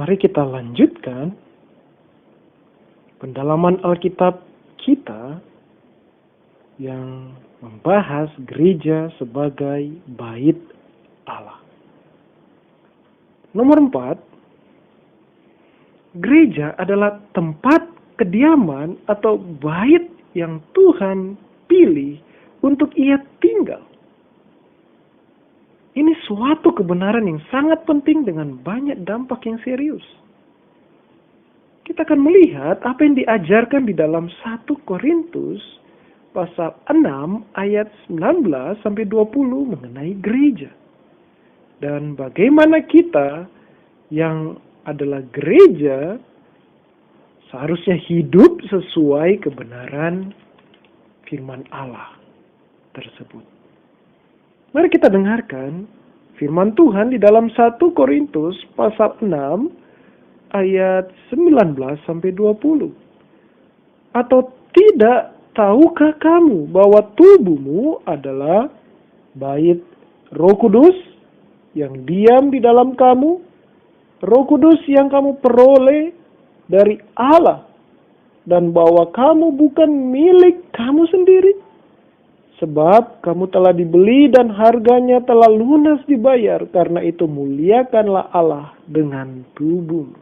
Mari kita lanjutkan pendalaman Alkitab kita yang membahas gereja sebagai bait Allah. Nomor 4, gereja adalah tempat kediaman atau bait yang Tuhan pilih untuk Ia tinggal. Ini suatu kebenaran yang sangat penting dengan banyak dampak yang serius. Kita akan melihat apa yang diajarkan di dalam 1 Korintus pasal 6 ayat 19-20 mengenai gereja. Dan bagaimana kita yang adalah gereja seharusnya hidup sesuai kebenaran firman Allah tersebut. Mari kita dengarkan firman Tuhan di dalam 1 Korintus pasal 6 ayat 19-20. Atau tidak tahukah kamu bahwa tubuhmu adalah bait Roh Kudus yang diam di dalam kamu, Roh Kudus yang kamu peroleh dari Allah, dan bahwa kamu bukan milik kamu sendiri? Sebab kamu telah dibeli dan harganya telah lunas dibayar. Karena itu muliakanlah Allah dengan tubuhmu.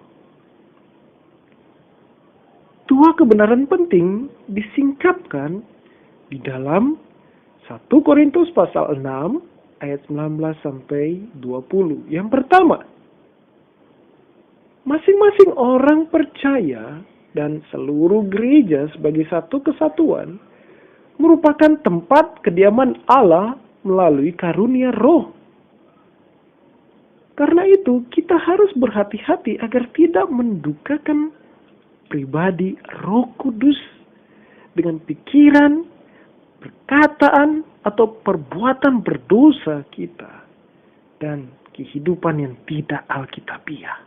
Dua kebenaran penting disingkapkan di dalam 1 Korintus pasal 6 ayat 19-20. Yang pertama, masing-masing orang percaya dan seluruh gereja sebagai satu kesatuan merupakan tempat kediaman Allah melalui karunia Roh. Karena itu, kita harus berhati-hati agar tidak mendukakan pribadi Roh Kudus dengan pikiran, perkataan, atau perbuatan berdosa kita dan kehidupan yang tidak alkitabiah.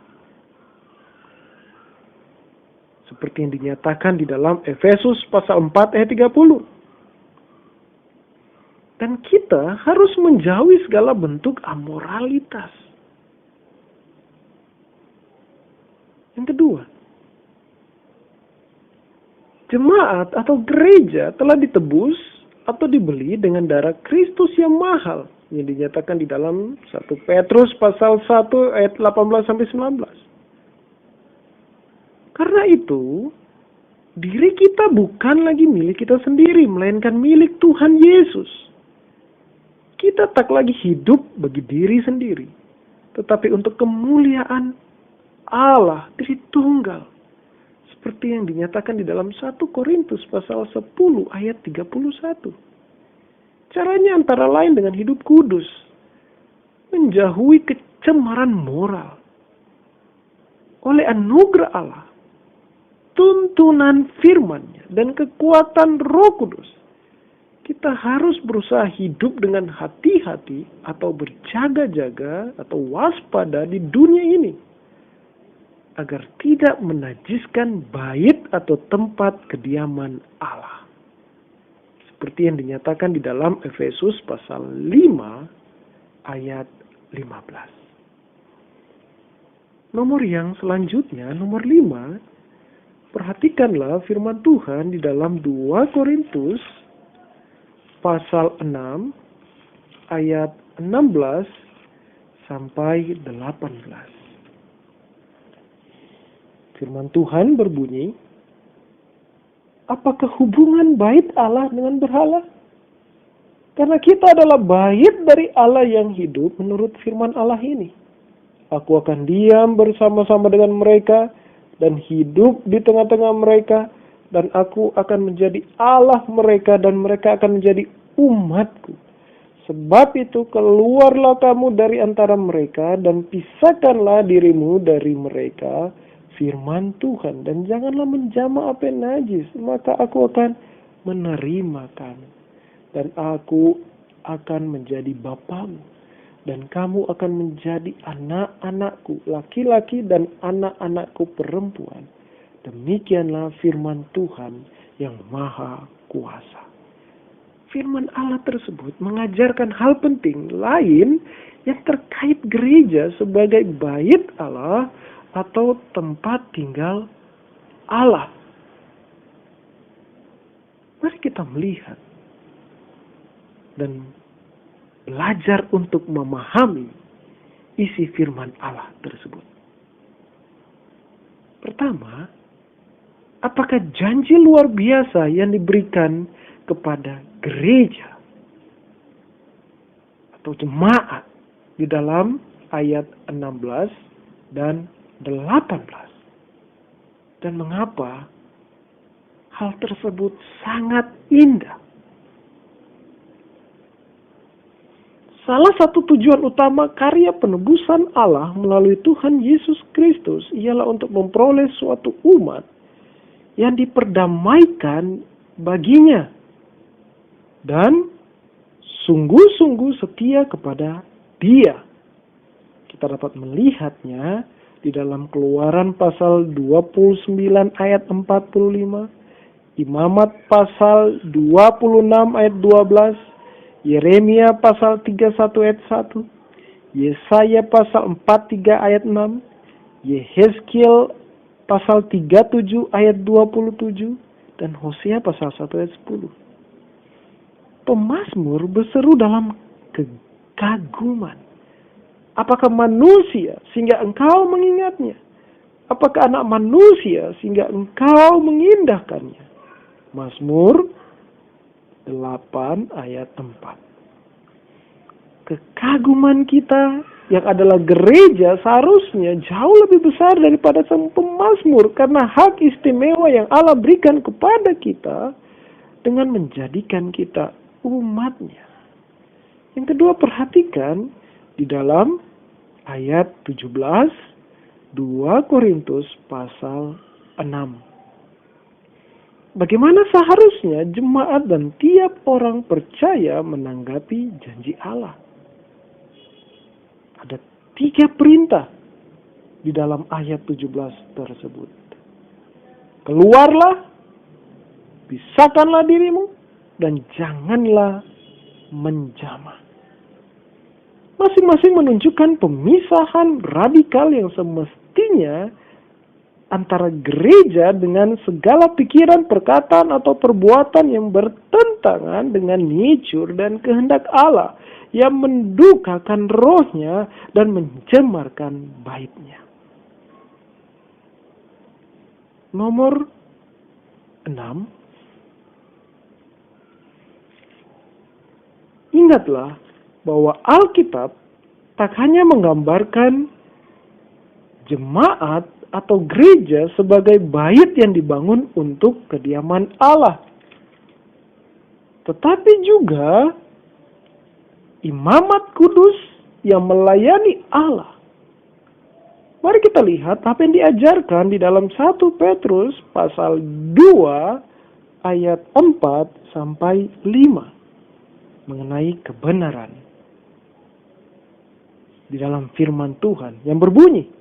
Seperti yang dinyatakan di dalam Efesus pasal 4 ayat 30. Dan kita harus menjauhi segala bentuk amoralitas. Yang kedua, jemaat atau gereja telah ditebus atau dibeli dengan darah Kristus yang mahal, yang dinyatakan di dalam 1 Petrus pasal 1 ayat 18-19. Karena itu, diri kita bukan lagi milik kita sendiri, melainkan milik Tuhan Yesus. Kita tak lagi hidup bagi diri sendiri, tetapi untuk kemuliaan Allah Tritunggal. Seperti yang dinyatakan di dalam 1 Korintus pasal 10 ayat 31. Caranya antara lain dengan hidup kudus, menjauhi kecemaran moral. Oleh anugerah Allah, tuntunan firman-Nya dan kekuatan Roh Kudus, kita harus berusaha hidup dengan hati-hati atau berjaga-jaga atau waspada di dunia ini, agar tidak menajiskan bait atau tempat kediaman Allah. Seperti yang dinyatakan di dalam Efesus pasal 5 ayat 15. Nomor yang selanjutnya, nomor 5, perhatikanlah firman Tuhan di dalam 2 Korintus pasal 6 ayat 16 sampai 18. Firman Tuhan berbunyi, apakah hubungan bait Allah dengan berhala? Karena kita adalah bait dari Allah yang hidup menurut firman Allah ini. Aku akan diam bersama-sama dengan mereka dan hidup di tengah-tengah mereka, dan aku akan menjadi Allah mereka dan mereka akan menjadi umatku. Sebab itu keluarlah kamu dari antara mereka dan pisahkanlah dirimu dari mereka, firman Tuhan, dan janganlah menjamah apa yang najis, maka aku akan menerima kamu dan aku akan menjadi bapamu dan kamu akan menjadi anak-anakku laki-laki dan anak-anakku perempuan. Demikianlah firman Tuhan yang Maha Kuasa. Firman Allah tersebut mengajarkan hal penting lain yang terkait gereja sebagai bait Allah atau tempat tinggal Allah. Mari kita melihat dan belajar untuk memahami isi firman Allah tersebut. Pertama, apakah janji luar biasa yang diberikan kepada gereja atau jemaat di dalam ayat 16 dan 18? Dan mengapa hal tersebut sangat indah? Salah satu tujuan utama karya penebusan Allah melalui Tuhan Yesus Kristus ialah untuk memperoleh suatu umat yang diperdamaikan baginya dan sungguh-sungguh setia kepada Dia. Kita dapat melihatnya di dalam Keluaran pasal 29 ayat 45, Imamat pasal 26 ayat 12, Yeremia pasal 31 ayat 1, Yesaya pasal 43 ayat 6, Yehezkiel pasal 37 ayat 27, dan Hosea pasal 1 ayat 10. Pemazmur berseru dalam kekaguman. Apakah manusia sehingga engkau mengingatnya? Apakah anak manusia sehingga engkau mengindahkannya? Mazmur 8 ayat 4. Kekaguman kita yang adalah gereja seharusnya jauh lebih besar daripada sang pemazmur, karena hak istimewa yang Allah berikan kepada kita dengan menjadikan kita umatnya. Yang kedua, perhatikan di dalam ayat 17 2 Korintus pasal 6. Bagaimana seharusnya jemaat dan tiap orang percaya menanggapi janji Allah? Ada 3 perintah di dalam ayat 17 tersebut. Keluarlah, pisahkanlah dirimu, dan janganlah menjamah. Masing-masing menunjukkan pemisahan radikal yang semestinya antara gereja dengan segala pikiran, perkataan, atau perbuatan yang bertentangan dengan nature dan kehendak Allah yang mendukakan rohnya dan mencemarkan baitnya. Nomor 6. Ingatlah bahwa Alkitab tak hanya menggambarkan jemaat atau gereja sebagai bait yang dibangun untuk kediaman Allah, tetapi juga imamat kudus yang melayani Allah. Mari kita lihat apa yang diajarkan di dalam 1 Petrus pasal 2 ayat 4 sampai 5 mengenai kebenaran di dalam firman Tuhan yang berbunyi,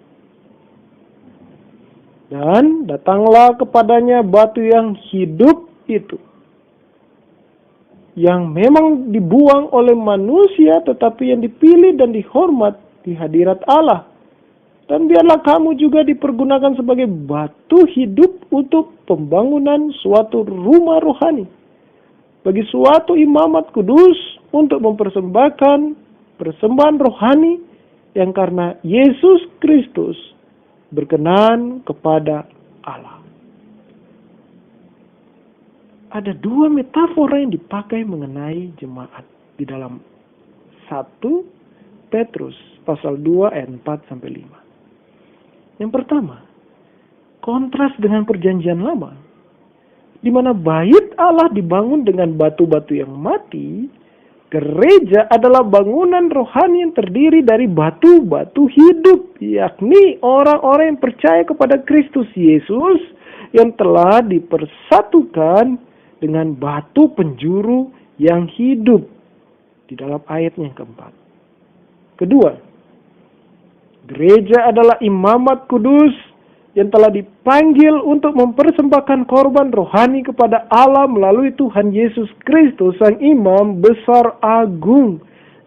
dan datanglah kepadanya batu yang hidup itu, yang memang dibuang oleh manusia, tetapi yang dipilih dan dihormat di hadirat Allah. Dan biarlah kamu juga dipergunakan sebagai batu hidup untuk pembangunan suatu rumah rohani, bagi suatu imamat kudus untuk mempersembahkan persembahan rohani yang karena Yesus Kristus berkenan kepada Allah. Ada 2 metafora yang dipakai mengenai jemaat di dalam 1 Petrus pasal 2 ayat 4 sampai 5. Yang pertama, kontras dengan perjanjian lama, di mana bait Allah dibangun dengan batu-batu yang mati. Gereja adalah bangunan rohani yang terdiri dari batu-batu hidup, yakni orang-orang yang percaya kepada Kristus Yesus yang telah dipersatukan dengan batu penjuru yang hidup di dalam ayatnya yang keempat. Kedua, gereja adalah imamat kudus yang telah dipanggil untuk mempersembahkan korban rohani kepada Allah melalui Tuhan Yesus Kristus, Sang Imam Besar Agung,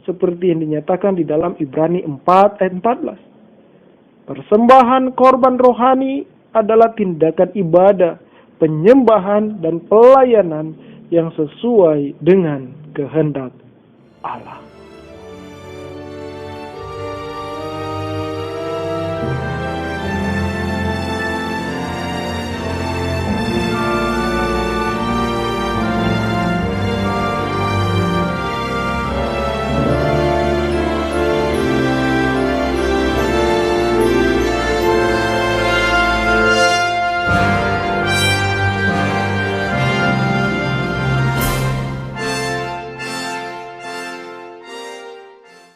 seperti yang dinyatakan di dalam Ibrani 4 ayat 14. Persembahan korban rohani adalah tindakan ibadah, penyembahan, dan pelayanan yang sesuai dengan kehendak Allah.